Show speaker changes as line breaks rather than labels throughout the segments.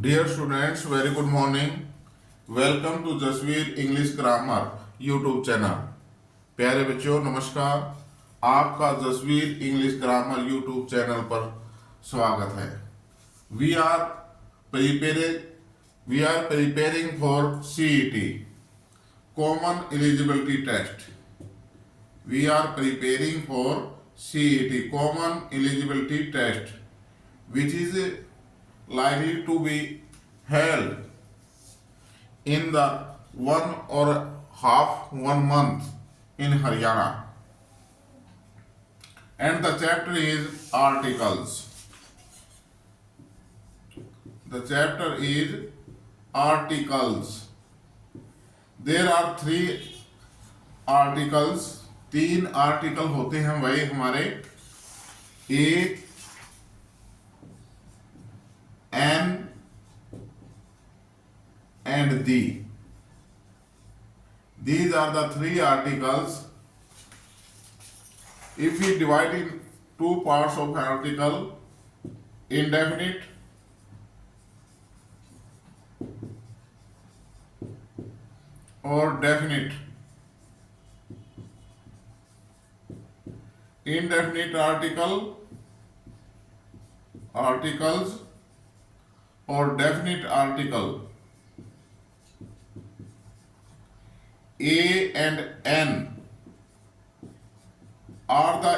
Dear students, very good morning. Welcome to Jasvir English grammar YouTube channel. प्यारे बच्चों नमस्कार, आपका Jasvir English grammar YouTube channel पर स्वागत है। We are preparing for CET common eligibility test. We are preparing for CET common eligibility test which is likely to be held in the 1 month in Haryana, and the chapter is articles. The chapter is articles. There are 3 articles. 3 article होते हैं वही हमारे A, N and D. These are the 3 articles. If we divide in 2 parts of article, indefinite or definite. Indefinite articles or definite article. A and N are the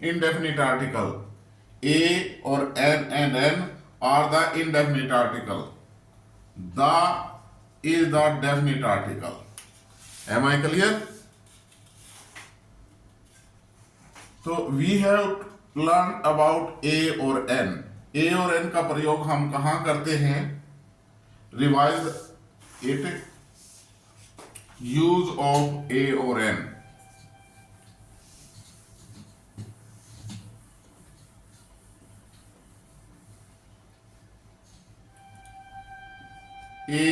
indefinite article. A or N and N are the indefinite article. The is the definite article. Am I clear? So we have learned about A or N. A और N का प्रयोग हम कहाँ करते हैं? Revise it. Use of A or N. A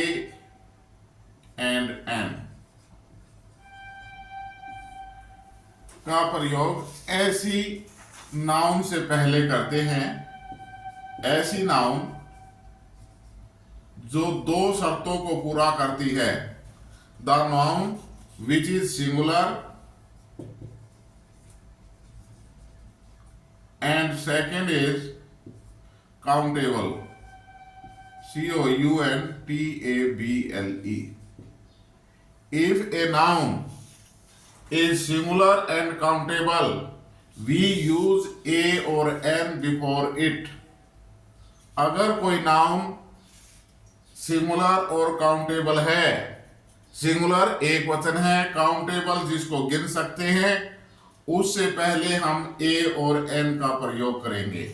and N का प्रयोग ऐसी नाउन से पहले करते हैं, ऐसी नाउन जो 2 शर्तों को पूरा करती है। The noun which is singular and second is countable, COUNTABLE. If a noun is singular and countable, we use A or N before it. अगर कोई नाउन सिंगुलर और काउंटेबल है, सिंगुलर एक वचन है, काउंटेबल जिसको गिन सकते हैं, उससे पहले हम A और N का प्रयोग करेंगे।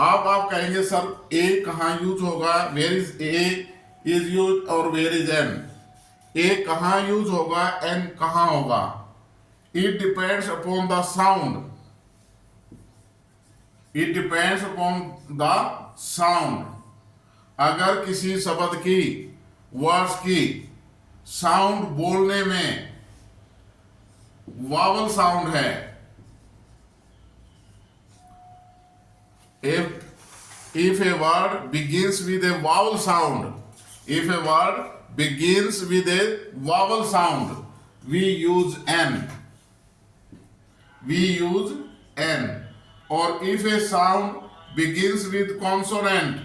अब आप कहेंगे सर A कहाँ यूज होगा, where is A is use और वेयर इज N? A कहाँ यूज होगा, N कहाँ होगा? It depends upon the sound. It depends upon the sound. अगर किसी शब्द की, वर्ड्स की साउंड बोलने में वावल साउंड है, if a word begins with a vowel sound, if a word begins with a vowel sound, we use N. We use N. Or if a sound begins with consonant,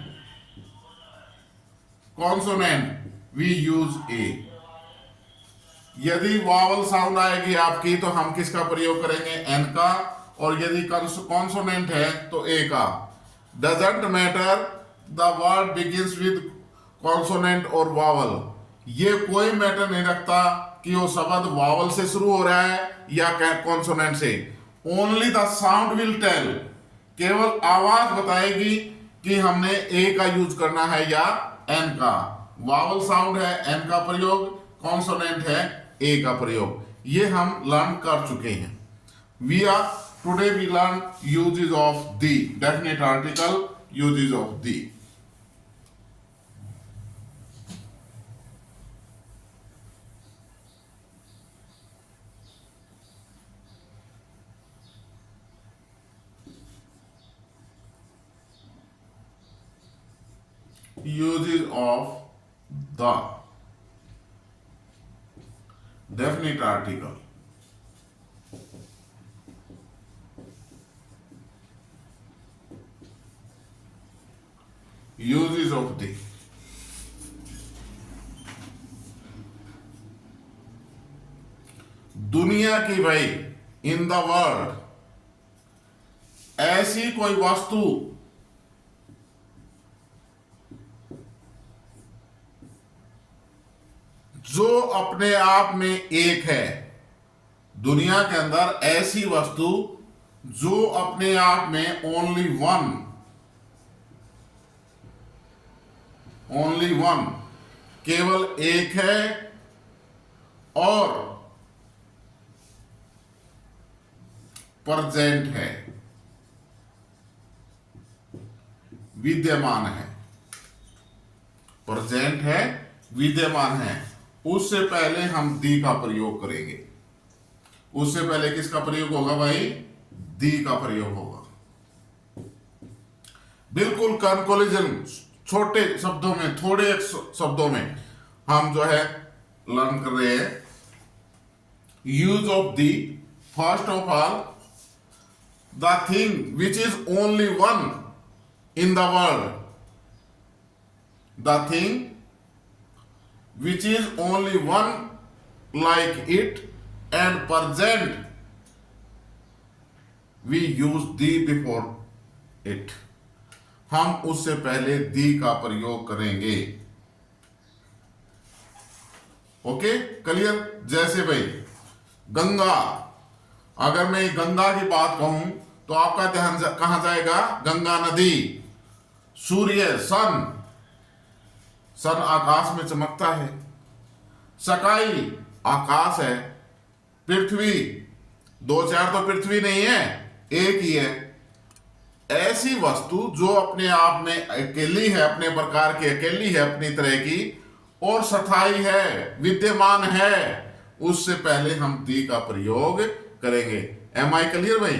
we use A. यदि vowel sound आएगी आपकी तो हम किसका प्रयोग करेंगे? N का। और यदि कॉन्सोनेंट है तो A का। Doesn't matter the word begins with consonant और वावल, ये कोई मैटर नहीं रखता कि वो शब्द वावल से शुरू हो रहा है या कॉन्सोनेंट से। Only the sound will tell, केवल आवाज बताएगी कि हमने A का यूज करना है या N का। वावल साउंड है N का प्रयोग, कॉन्सोनेंट है A का प्रयोग। ये हम लर्न कर चुके हैं। Today we learn uses of the, definite article, uses of the. uses of the definite article. Uses of the. दुनिया की भाई, इन द वर्ल्ड, ऐसी कोई वस्तु जो अपने आप में एक है। दुनिया के अंदर ऐसी वस्तु जो अपने आप में ओनली वन, केवल एक है और प्रेजेंट है, विद्यमान है। प्रेजेंट है, विद्यमान है। उससे पहले हम दी का प्रयोग करेंगे। उससे पहले किसका प्रयोग होगा भाई? दी का प्रयोग होगा। बिल्कुल कंक्लूजन, छोटे शब्दों में, थोड़े शब्दों में हम जो है लर्न कर रहे हैं। Use of the, first of all, the thing which is only one in the world, the thing which is only one like it and present, we use the before it. हम उससे पहले the का प्रयोग करेंगे। Okay, clear? जैसे भाई गंगा, अगर मैं गंगा की बात कहूं तो आपका ध्यान कहां जाएगा? गंगा नदी। सूर्य, सन आकाश में चमकता है। स्काई, आकाश है। पृथ्वी, दो चार तो पृथ्वी नहीं है, एक ही है। ऐसी वस्तु जो अपने आप में अकेली है, अपने प्रकार की अकेली है, अपनी तरह की, और स्थायी है, विद्यमान है, उससे पहले हम दी का प्रयोग करेंगे। एम आई क्लियर भाई?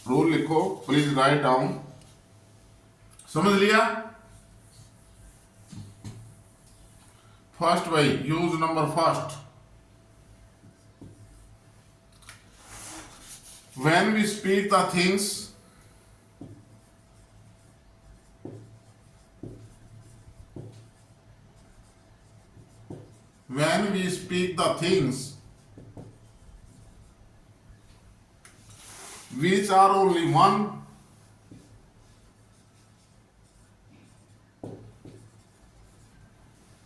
रूल लिखो, प्लीज राइट डाउन। समझ लिया? फर्स्ट भाई, use number first, when we speak the things, when we speak the things which are only one,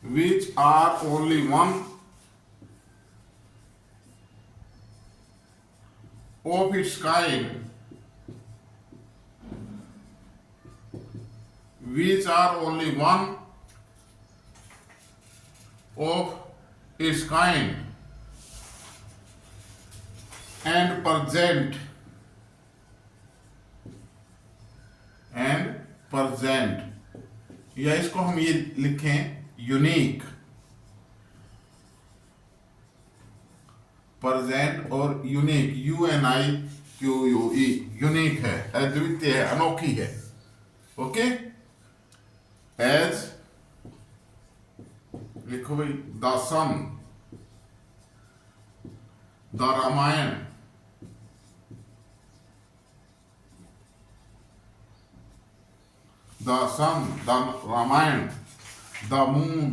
which are only one of its kind, which are only one of its kind and present, या इसको हम ये लिखें unique, present और unique, UNIQUE, unique है, अद्वितीय है, अनोखी है। ओके, एज लिखो भाई, the sun, the Ramayana, the sun, the Ramayana, the moon,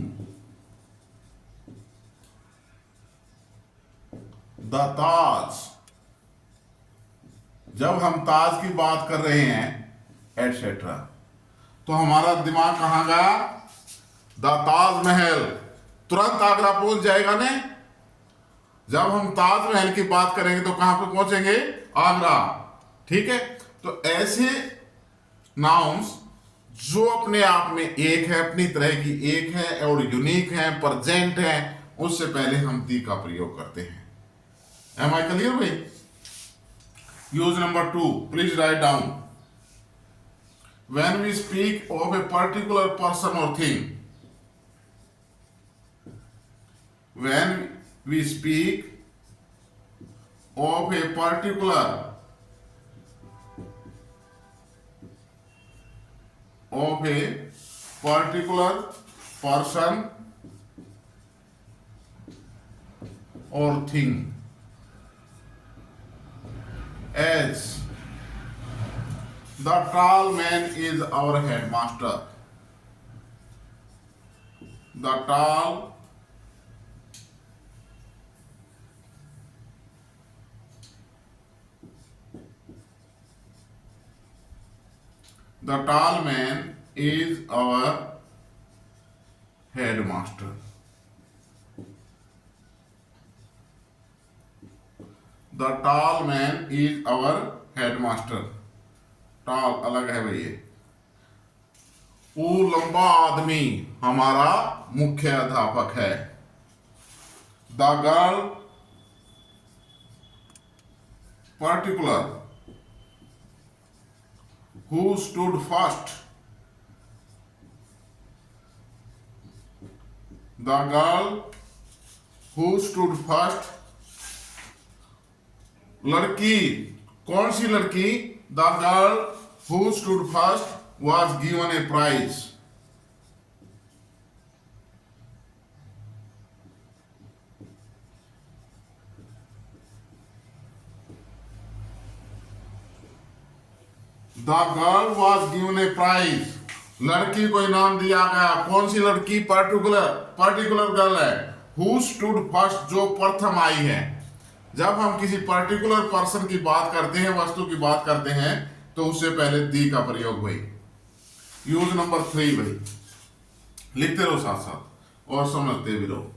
the Taj. जब हम ताज की बात कर रहे हैं एटसेट्रा, तो हमारा दिमाग कहां गया? द ताजमहल, तुरंत आगरा पहुंच जाएगा ने। जब हम ताजमहल की बात करेंगे तो कहां पे पहुंचेंगे? आगरा। ठीक है, तो ऐसे नाउन्स जो अपने आप में एक है, अपनी तरह की एक है और यूनिक है, प्रेजेंट है, उससे पहले हम दी का प्रयोग करते हैं। एम आई क्लियर भाई? Use number 2, please write down. When we speak of a particular person or thing, when we speak of a particular of a particular person or thing as the tall man is our headmaster. The tall man is our headmaster. The tall man is our headmaster. tall अलग है भैया। वो लंबा आदमी हमारा मुख्य अध्यापक है। The girl particular who stood first. The girl who stood first. लड़की, कौन सी लड़की? The girl who stood first was given a prize. The girl was given a prize. लड़की को इनाम दिया गया। कौन सी लड़की? पर्टिकुलर गर्ल है। Who stood first, जो प्रथम आई है। जब हम किसी पर्टिकुलर पर्सन की बात करते हैं, वस्तु की बात करते हैं, तो उससे पहले दी का प्रयोग भाई। यूज नंबर 3 भाई, लिखते रहो साथ साथ और समझते भी रहो।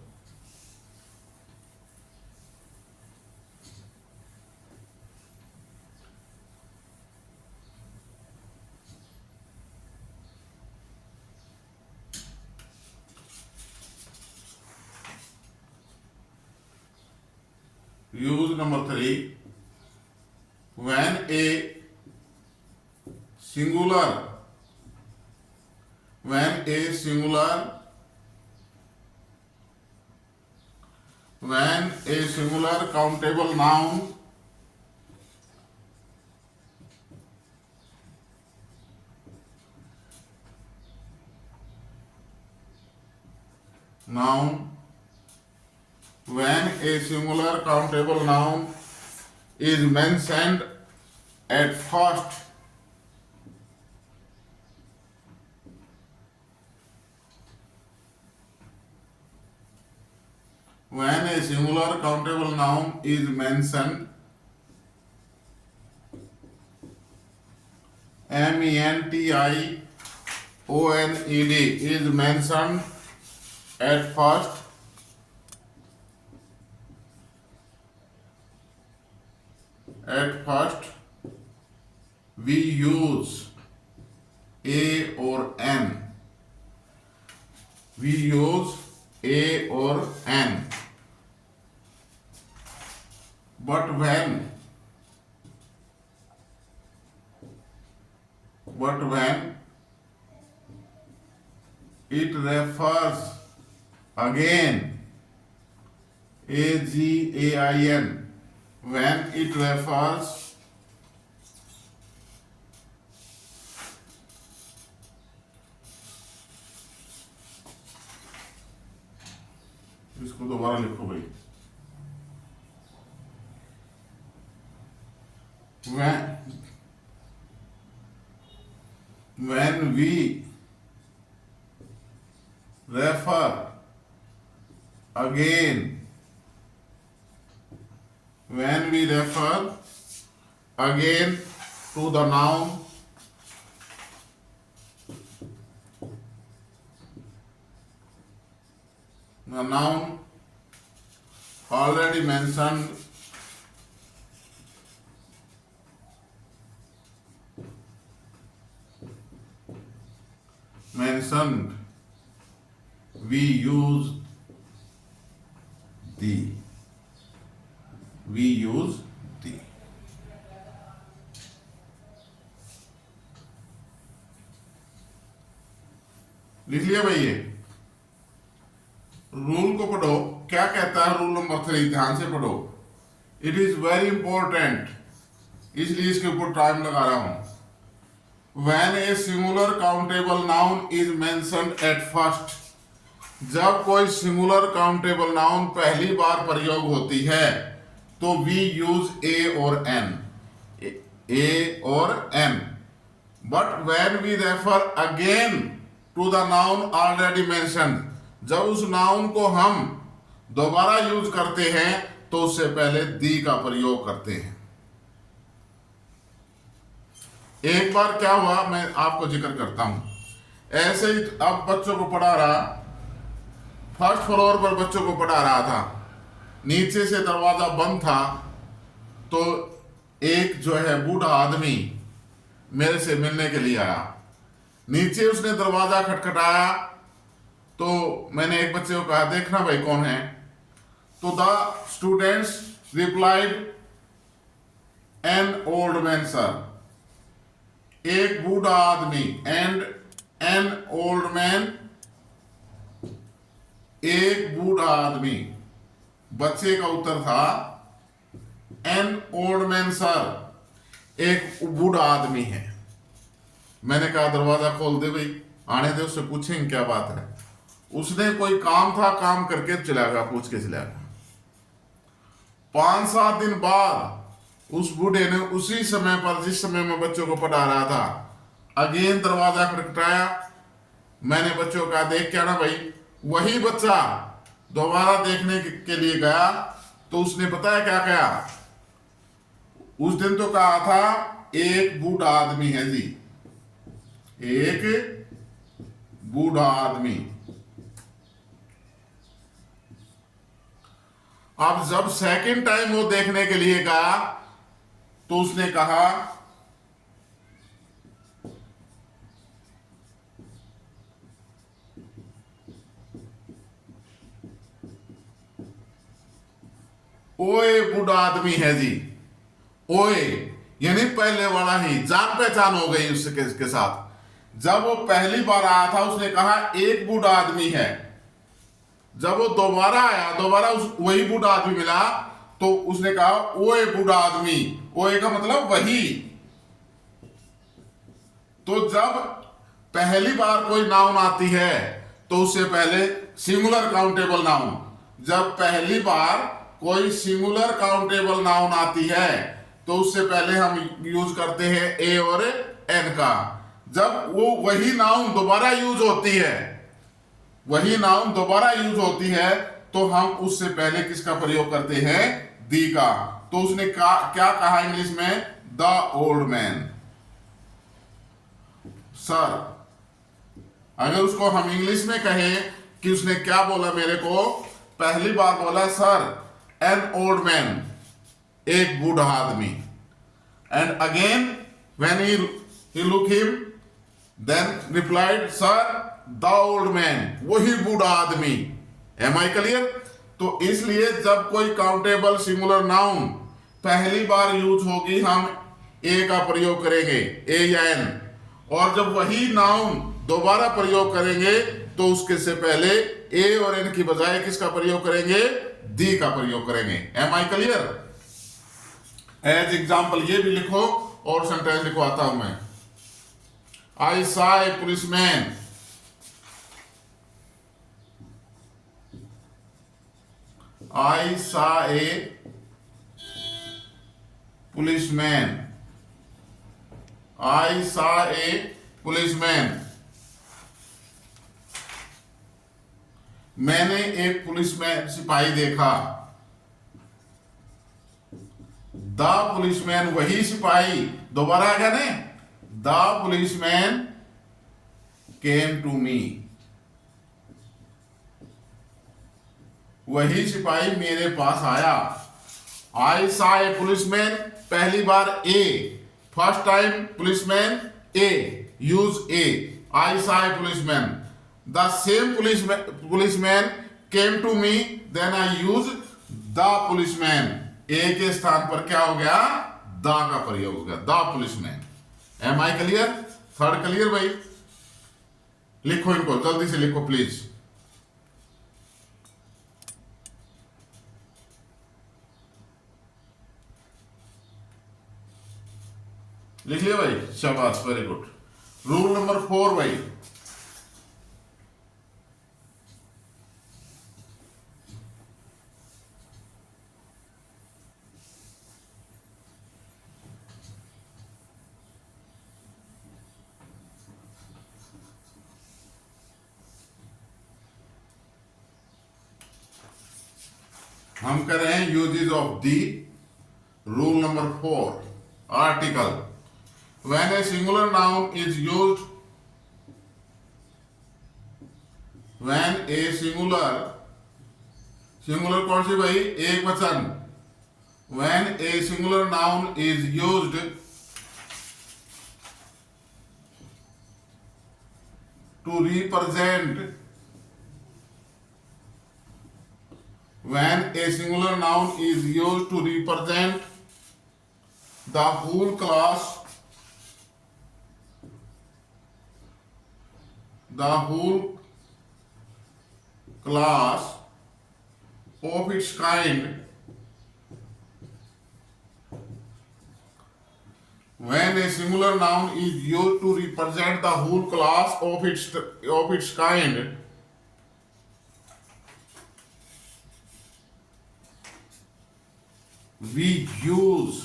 Use number 3, when a singular countable noun when a singular countable noun is mentioned at first, when a singular countable noun is mentioned, mentioned is mentioned at first, we use a or n. We use a or n. But when it refers again, again, when it refers इसको दोबारा लिखो भाई। when we refer again to the noun already mentioned, we use the लिख लिया भाई। ये rule को पढ़ो, क्या कहता है रूल नंबर 3, ध्यान से पढ़ो। इट इज वेरी इंपॉर्टेंट, इसलिए इसके ऊपर टाइम लगा रहा हूं। When a singular countable noun is mentioned at first, जब कोई सिंगुलर काउंटेबल नाउन पहली बार प्रयोग होती है तो वी यूज ए और एन, ए और an. But when we refer again to the noun already mentioned, जब उस नाउन को हम दोबारा यूज करते हैं तो उससे पहले दी का प्रयोग करते हैं। एक बार क्या हुआ, मैं आपको जिक्र करता हूं। ऐसे ही अब बच्चों को पढ़ा रहा, फर्स्ट फ्लोर पर बच्चों को पढ़ा रहा था, नीचे से दरवाजा बंद था, तो एक जो है बूढ़ा आदमी मेरे से मिलने के लिए आया। नीचे उसने दरवाजा खटखटाया तो मैंने एक बच्चे को कहा, देखना भाई कौन है। तो the students replied, an old man sir, एक बूढ़ा आदमी, एंड एन ओल्ड मैन, एक बूढ़ा आदमी। बच्चे का उत्तर था एन ओल्ड मैन सर, एक बूढ़ा आदमी है। मैंने कहा दरवाजा खोल दे भाई, आने दे, उससे पूछेंगे क्या बात है। उसने कोई काम था, काम करके चला गया, पूछ के चला गया। 5-7 दिन बाद उस बूढ़े ने उसी समय पर, जिस समय मैं बच्चों को पढ़ा रहा था, अगेन दरवाजा खटखटाया। मैंने बच्चों को कहा, देख क्या ना भाई। वही बच्चा दोबारा देखने के लिए गया तो उसने पता है क्या कहा, उस दिन तो कहा था एक बूढ़ा आदमी है जी, एक बूढ़ा आदमी। अब जब सेकंड टाइम वो देखने के लिए गया तो उसने कहा ओए बूढ़ा आदमी है जी। ओए यानी पहले वाला ही, जान पहचान हो गई उसके साथ। जब वो पहली बार आया था उसने कहा एक बूढ़ा आदमी है। जब वो दोबारा आया, दोबारा वही बूढ़ा आदमी मिला तो उसने कहा ओए बूढ़ा आदमी। ओए का मतलब वही। तो जब पहली बार कोई नाउन आती है तो उससे पहले सिंगुलर काउंटेबल नाउन, जब पहली बार कोई सिंगुलर काउंटेबल नाउन आती है तो उससे पहले हम यूज करते हैं ए और एन का। जब वो वही नाउन दोबारा यूज होती है, वही नाउन दोबारा यूज होती है तो हम उससे पहले किसका प्रयोग करते हैं, दी का। तो उसने क्या कहा इंग्लिश में, द ओल्ड मैन सर। अगर उसको हम इंग्लिश में कहें कि उसने क्या बोला मेरे को, पहली बार बोला सर एन ओल्ड मैन, एक बूढ़ा आदमी। And again when he look him then replied sir the old man, वही बूढ़ा आदमी। Am I clear? तो इसलिए जब कोई काउंटेबल सिंगुलर नाउन पहली बार यूज होगी हम ए का प्रयोग करेंगे, ए या एन। और जब वही नाउन दोबारा प्रयोग करेंगे तो उसके से पहले ए और एन की बजाय किसका प्रयोग करेंगे, दी का प्रयोग करेंगे। Am I clear? As example ये भी लिखो और सेंटेंस लिखवाता हूं मैं। I saw a policeman, I saw a policeman. I saw a policeman. मैंने एक पुलिसमैन सिपाही देखा। द पुलिसमैन, वही सिपाही, दोबारा आ गया ने, the policeman came to me, वही सिपाही मेरे पास आया। आई सॉ ए पुलिसमैन, पहली बार a, first time policeman a, use a, I saw a policeman. The same policeman came to me, then I use the policeman. A के स्थान पर क्या हो गया, द का प्रयोग हो गया, the policeman. Am I clear? Third clear भाई? लिखो इनको, जल्दी से लिखो प्लीज। लिख लिया भाई, शाबाश, वेरी गुड। रूल नंबर 4 भाई, हम कर रहे हैं uses of the. Rule number 4, article, when a singular noun is used, when a singular, singular कौन सी भाई? एक वचन। When a singular noun is used to represent, when a singular noun is used to represent the whole class, the whole class of its kind, when a singular noun is used to represent the whole class of its kind, we use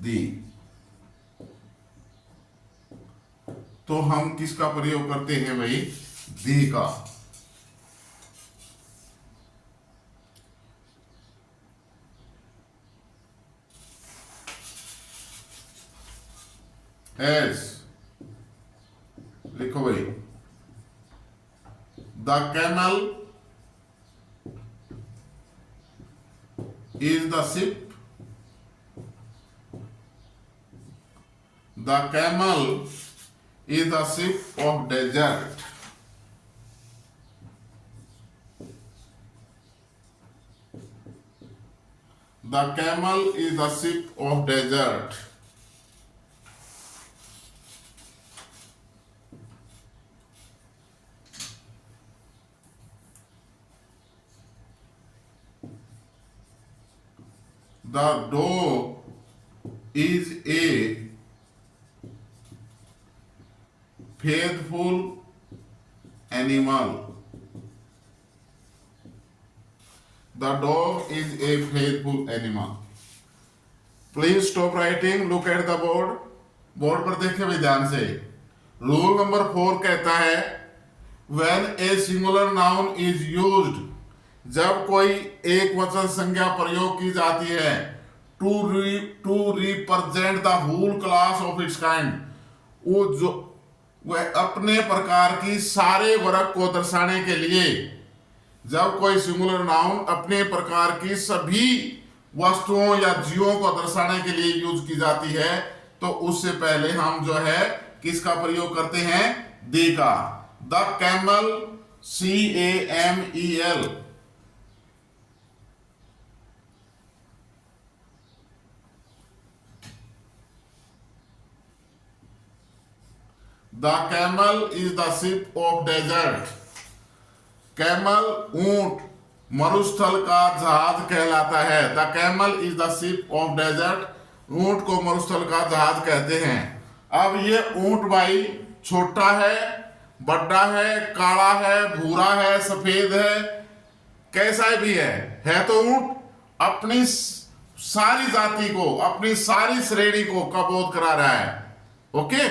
the। तो हम किसका प्रयोग करते हैं भाई? दी का। S लिखो भाई, the camel is the ship, the camel is the ship of desert, the camel is the ship of desert, the dog is a faithful animal, the dog is a faithful animal। Please stop writing, look at the board. Board पर देखिए भाई ध्यान से। Rule number 4 कहता है when a singular noun is used, जब कोई एक वचन संज्ञा प्रयोग की जाती है to represent the whole class of its kind, वो जो वह अपने प्रकार की सारे वर्ग को दर्शाने के लिए, जब कोई सिंगुलर नाउन अपने प्रकार की सभी वस्तुओं या जीवों को दर्शाने के लिए यूज की जाती है, तो उससे पहले हम जो है किसका प्रयोग करते हैं? दे का। The camel, CAMEL, the camel is the ship of desert. Camel ऊंट मरुस्थल का जहाज कहलाता है। The camel is the ship of desert, ऊंट को मरुस्थल का जहाज कहते हैं। अब ये ऊंट भाई छोटा है, बड़ा है, काला है, भूरा है, सफेद है, कैसा भी है तो ऊंट अपनी सारी जाति को, अपनी सारी श्रेणी को कबोध करा रहा है। ओके,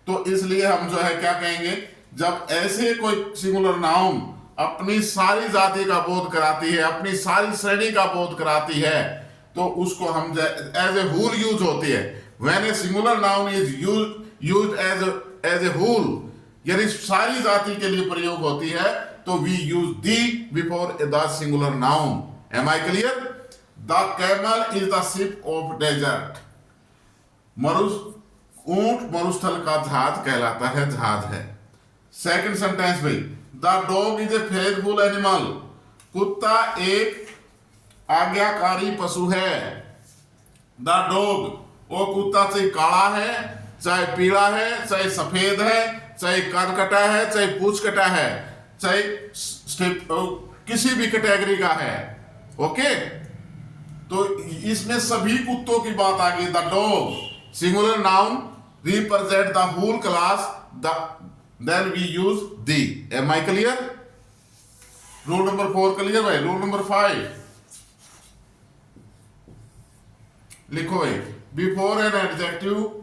तो इसलिए हम जो है क्या कहेंगे, जब ऐसे कोई सिंगुलर नाउन अपनी सारी जाति का बोध कराती है, अपनी सारी श्रेणी का बोध कराती है, तो उसको हम एज ए होल यूज होती है। When a singular noun is used as a whole, यानी सारी जाति के लिए प्रयोग होती है, तो we use the before the singular noun. Am I clear? The camel is the ship of desert, ऊंट मरुस्थल का जहाज कहलाता है, जहाज है। सेकंड सेंटेंस भाई, the dog is a faithful animal, कुत्ता एक आज्ञाकारी पशु है। द डॉग, वो कुत्ता चाहे काला है, चाहे पीला है, चाहे सफेद है, चाहे कान कटा है, चाहे पूंछ कटा है, चाहे किसी भी कैटेगरी का है। ओके, तो इसमें सभी कुत्तों की बात आ गई। The dog Singular noun represent the whole class. Then we use the. Am I clear? Rule number 4 clear भाई. Rule number 5 लिखो भाई. Before an adjective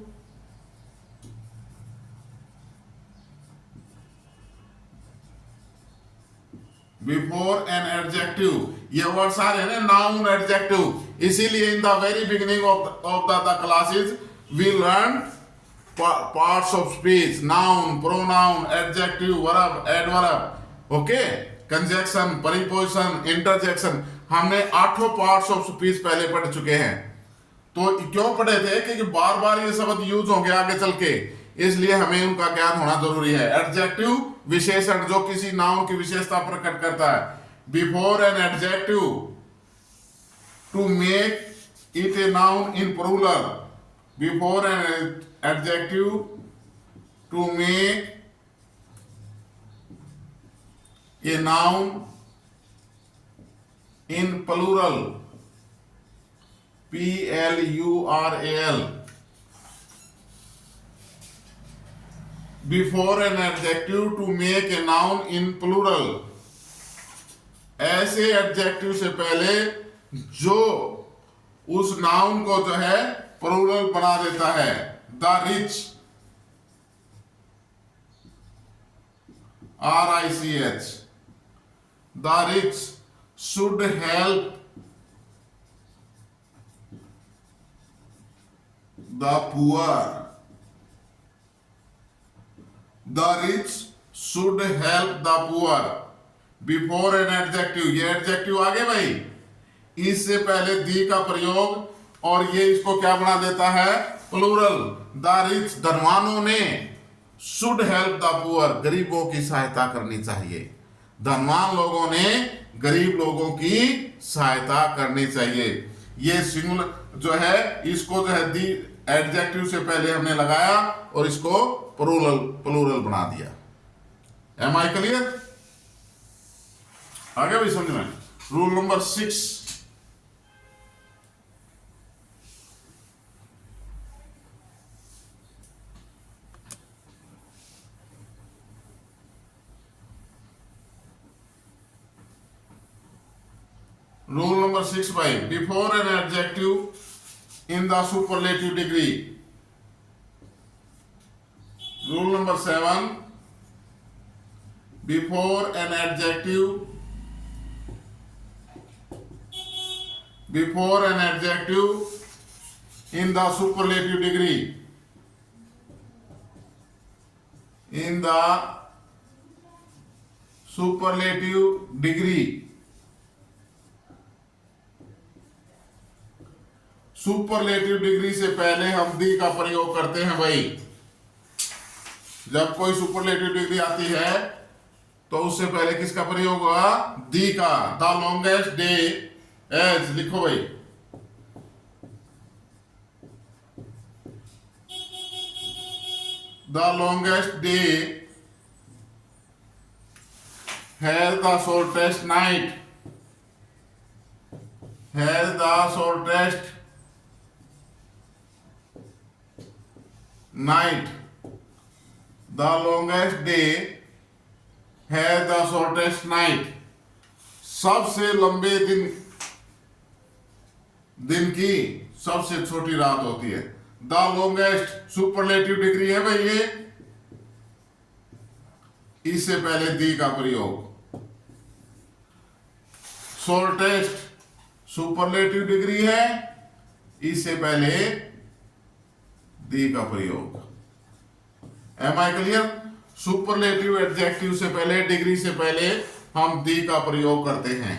ये वर्ड्स आ रहे हैं ना, नाउन एडजेक्टिव. इसीलिए in the very beginning of the classes we learn parts of speech, noun, pronoun, adjective, verb, adverb, okay, conjunction, preposition, interjection. हमने 8 पार्ट्स ऑफ स्पीच पहले पढ़ चुके हैं. तो क्यों पढ़े थे? क्योंकि बार बार ये शब्द यूज होंगे आगे चल के, इसलिए हमें उनका ज्ञान होना जरूरी है. एडजेक्टिव विशेषण जो किसी नाउन की विशेषता प्रकट करता है. Before an adjective to make it a noun in plural. Before an adjective to make a noun in plural. PLURAL. Before an adjective to make a noun in plural. ऐसे adjective से पहले जो उस नाउन को जो है plural बना देता है. The rich, RICH, the rich should help the poor. The rich should help the poor. Before an adjective, ये एडजेक्टिव आ गए भाई. इससे पहले दी का प्रयोग और ये इसको क्या बना देता है? प्लूरल. द रिच, धनवानों ने, should help the poor, गरीबों की सहायता करनी चाहिए. धनवान लोगों ने गरीब लोगों की सहायता करनी चाहिए. ये सिंगुलर जो है, इसको जो है दी एडजेक्टिव से पहले हमने लगाया और इसको प्लूरल बना दिया. Am I clear? आगे भी समझ में. Rule number 6. Rule number 6 by before an adjective in the superlative degree. Rule number 7 before an adjective in the superlative degree, in the superlative degree. Superlative degree से पहले हम दी का प्रयोग करते हैं भाई. जब कोई सुपरलेटिव डिग्री आती है तो उससे पहले किसका प्रयोग होगा? दी का. द लॉन्गेस्ट डे एज, लिखो भाई. The longest day has the shortest night, has the shortest night. The longest day has the shortest night. सबसे लंबे दिन की सबसे छोटी रात होती है. द लॉन्गेस्ट सुपरलेटिव डिग्री है भाई ये. इससे पहले दी का प्रयोग. शॉर्टेस्ट सुपरलेटिव डिग्री है, इससे पहले दी का प्रयोग. Am I clear? Superlative adjective से पहले, डिग्री से पहले हम दी का प्रयोग करते हैं.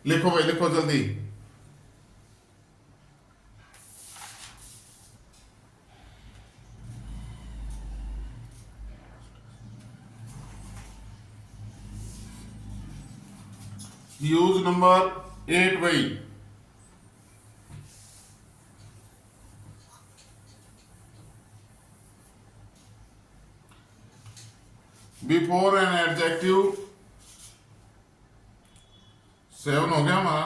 लिखो भाई, लिखो जल्दी. यूज नंबर 8 भाई. बिफोर एन एडजेक्टिव, 7 हो गया हमारा.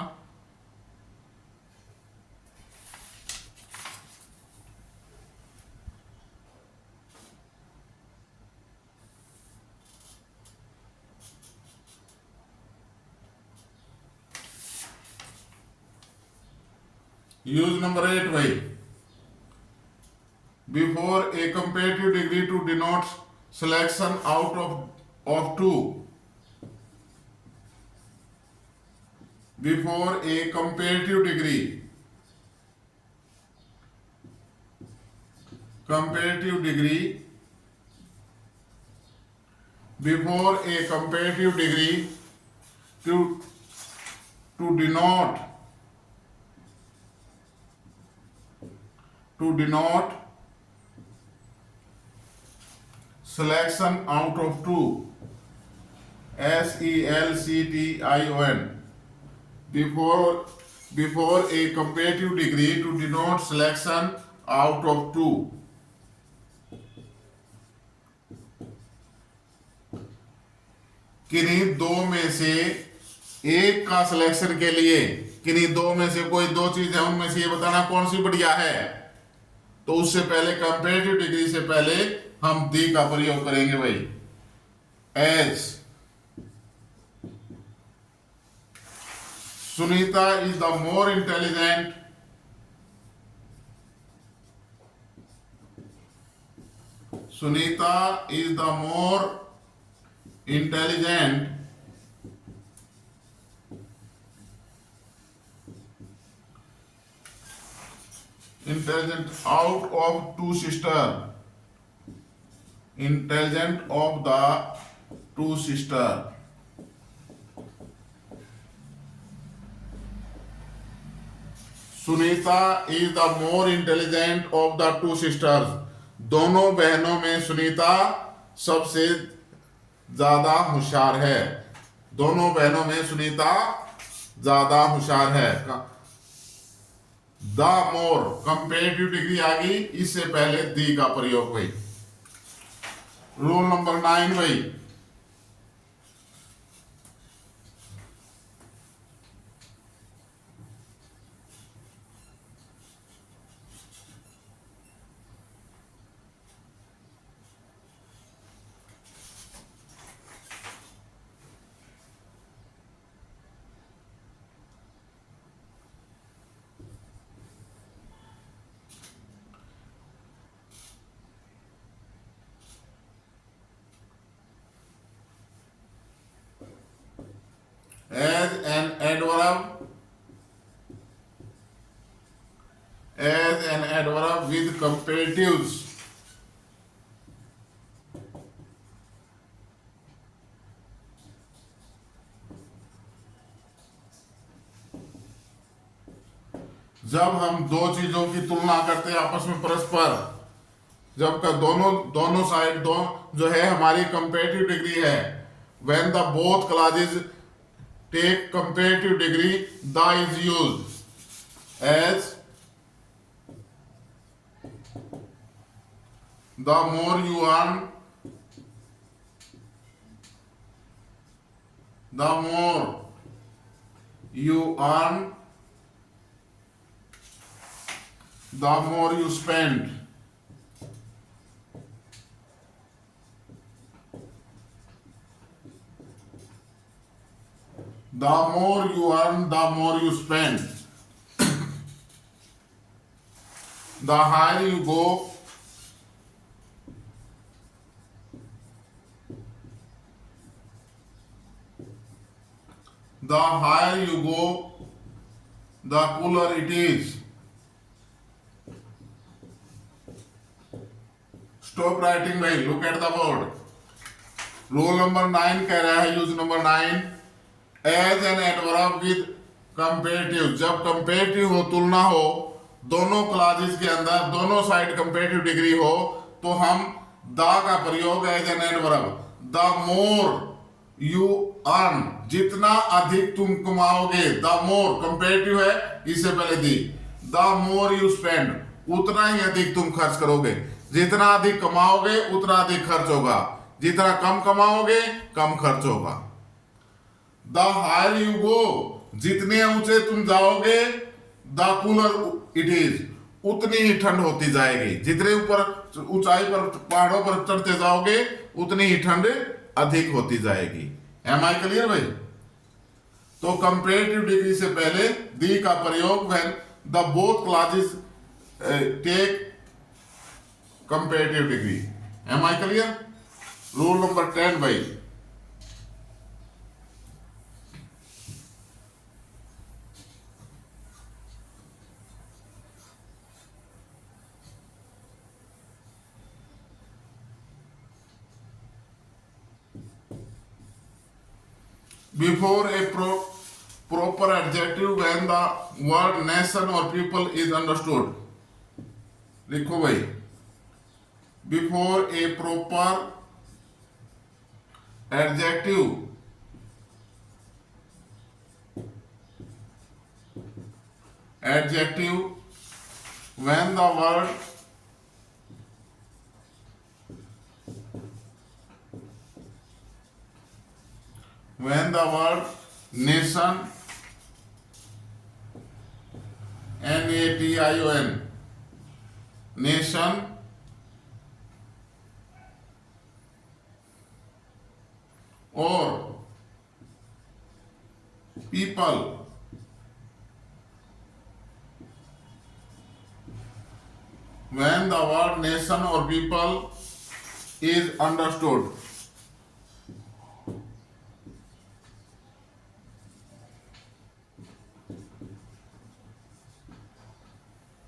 यूज नंबर 8 भाई, before a comparative degree to denote selection out of two, before a comparative degree, comparative degree, before a comparative degree to denote selection out of two, SELCTION, before a comparative degree to denote selection out of two, किन्हीं दो में से एक का selection के लिए, किन्हीं दो में से कोई दो चीज है, उनमें से ये बताना कौन सी बढ़िया है। तो उससे पहले कंपेरेटिव डिग्री से पहले हम दी का प्रयोग करेंगे भाई। As Sunita is the more intelligent, Sunita is the more intelligent out of two sisters, intelligent of the two sisters, Sunita is the more intelligent of the two sisters, दोनों बहनों में सुनीता सबसे ज्यादा होशियार है, दोनों बहनों में सुनीता ज्यादा होशियार है। द मोर कंपेरेटिव डिग्री आ गई, इससे पहले दी का प्रयोग भाई। रूल नंबर 9 भाई, as an adverb with comparatives, जब हम दो चीजों की तुलना करते हैं आपस में परस्पर, जब का दोनों साइड जो है हमारी कंपेरेटिव डिग्री है, when the both clauses take comparative degree, the is used as the more you earn, the more you earn, the more you spend, the more you earn, the more you spend, the higher you go, the higher you go, the cooler it is. Stop writing भाई, look at the board. Rule number 9 कह रहा है, use number 9, as an adverb with comparative, जब comparative हो, तुलना हो, दोनों classes के अंदर दोनों साइड कंपेरेटिव डिग्री हो, तो हम द का प्रयोग as an adverb, the more you earn, जितना अधिक तुम कमाओगे, द मोर कंपेरेटिव है, इससे पहले दी, द मोर यू स्पेंड, उतना ही अधिक तुम खर्च करोगे, जितना अधिक कमाओगे उतना अधिक खर्च होगा, जितना कम कमाओगे कम खर्च होगा। द हायर यू गो, जितने ऊंचे तुम जाओगे, द कूलर इट इज, उतनी ही ठंड होती जाएगी, जितने ऊपर ऊंचाई पर पहाड़ों पर चढ़ते जाओगे उतनी ही ठंड अधिक होती जाएगी। एम आई क्लियर भाई? तो कंपेरेटिव डिग्री से पहले दी का प्रयोग when the both clauses take comparative degree. Am I clear? Rule number 10 by before a proper adjective when the word nation or people is understood. लिखो भाई, before a proper adjective when the word nation nation nation or people when the word nation or people is understood.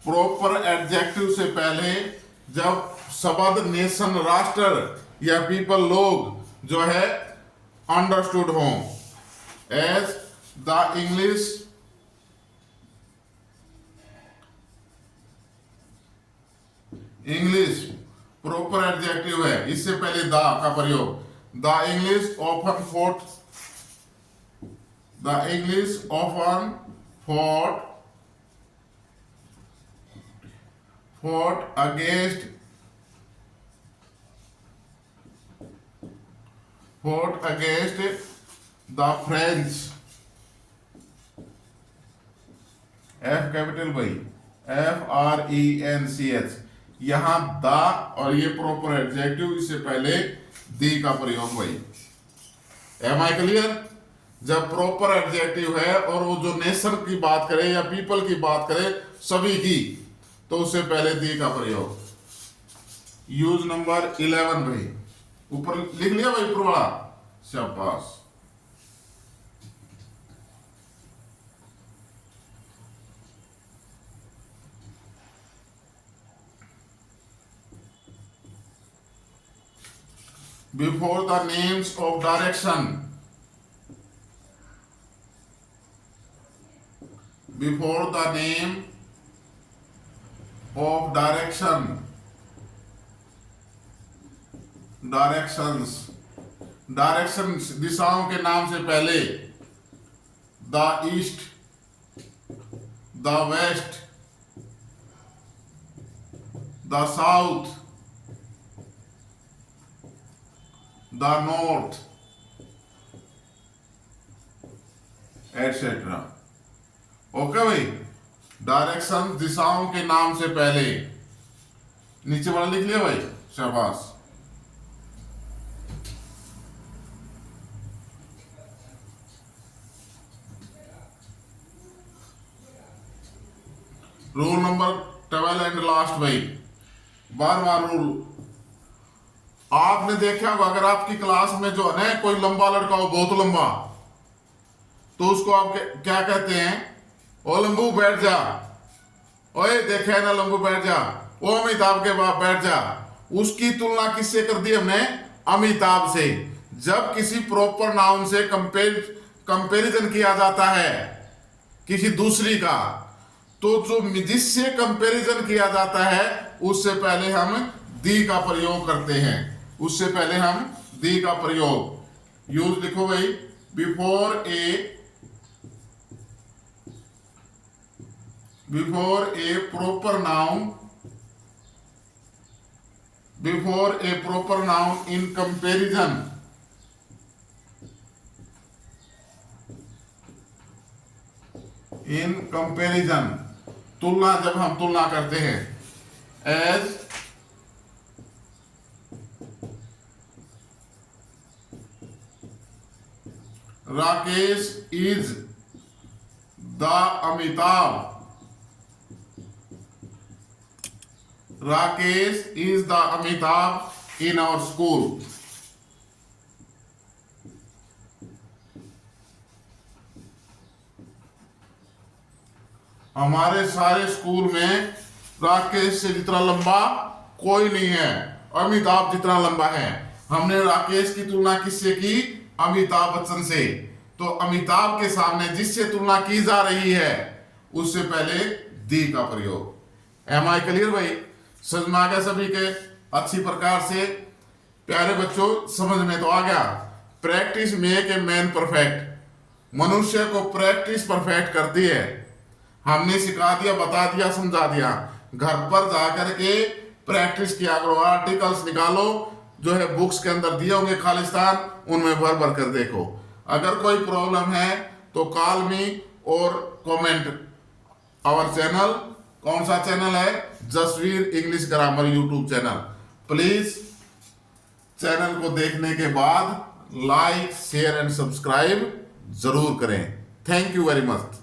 Proper adjective से पहले जब शब्द nation राष्ट्र या people लोग जो है अंडरस्टूड हो, as the English proper adjective है, इससे पहले द का प्रयोग. The English often fought against the French. F capital भाई, FRENCH. यहां द और ये प्रॉपर एडजेक्टिव, इससे पहले दी का प्रयोग भाई. Am I clear? जब प्रॉपर एडजेक्टिव है और वो जो नेशन की बात करे या पीपल की बात करे, सभी की, तो उससे पहले दी का प्रयोग. यूज नंबर 11 भाई, ऊपर लिख लिया भाई ऊपर वाला, शाबाश. Before the names of direction, before the name of directions दिशाओं के नाम से पहले the east, the west, the south, the north etcetera. Okay भाई, डायरेक्शन दिशाओं के नाम से पहले, नीचे वाला लिख लिया भाई, शाबाश. रूल नंबर 12 एंड लास्ट भाई, बार रूल. आपने देखा होगा अगर आपकी क्लास में जो है कोई लंबा लड़का हो, बहुत लंबा, तो उसको आप क्या कहते हैं? ओ लंबू बैठ जा, ओए देखे ना लंबू बैठ जा, ओ अमिताभ के बाप बैठ जा. उसकी तुलना किससे कर दी हमने? अमिताभ से. जब किसी प्रॉपर नाउन से कंपेरिजन किया जाता है किसी दूसरी का, तो जो जिससे कंपेरिजन किया जाता है उससे पहले हम दी का प्रयोग करते हैं. उससे पहले हम दी का प्रयोग. यूज लिखो भाई, before a proper noun in comparison तुलना, जब हम तुलना करते हैं, as Rakesh is the Amitabh Rakesh is the Amitabh in our school. हमारे सारे स्कूल में राकेश से जितना लंबा कोई नहीं है, अमिताभ जितना लंबा है। हमने राकेश की तुलना किससे की? अमिताभ बच्चन से। तो अमिताभ के सामने जिससे तुलना की जा रही है उससे पहले दी का प्रयोग। एम आई क्लियर भाई? समझ में आ गया सभी के अच्छी प्रकार से? प्यारे बच्चों, समझ में तो आ गया। Practice make a man perfect. मनुष्य को प्रैक्टिस परफेक्ट करती है। हमने सिखा दिया, बता दिया, समझा दिया। घर पर जाकर के प्रैक्टिस किया करो। आर्टिकल्स निकालो, जो है बुक्स के अंदर दिए होंगे खालिस्तान, उनमें भर भर कर देखो। अगर कोई प्रॉब्लम है तो कॉल मी और कमेंट आवर चैनल। कौन सा चैनल है? Jasvir English grammar YouTube channel. Please channel को देखने के बाद लाइक, शेयर एंड सब्सक्राइब जरूर करें। Thank you very much.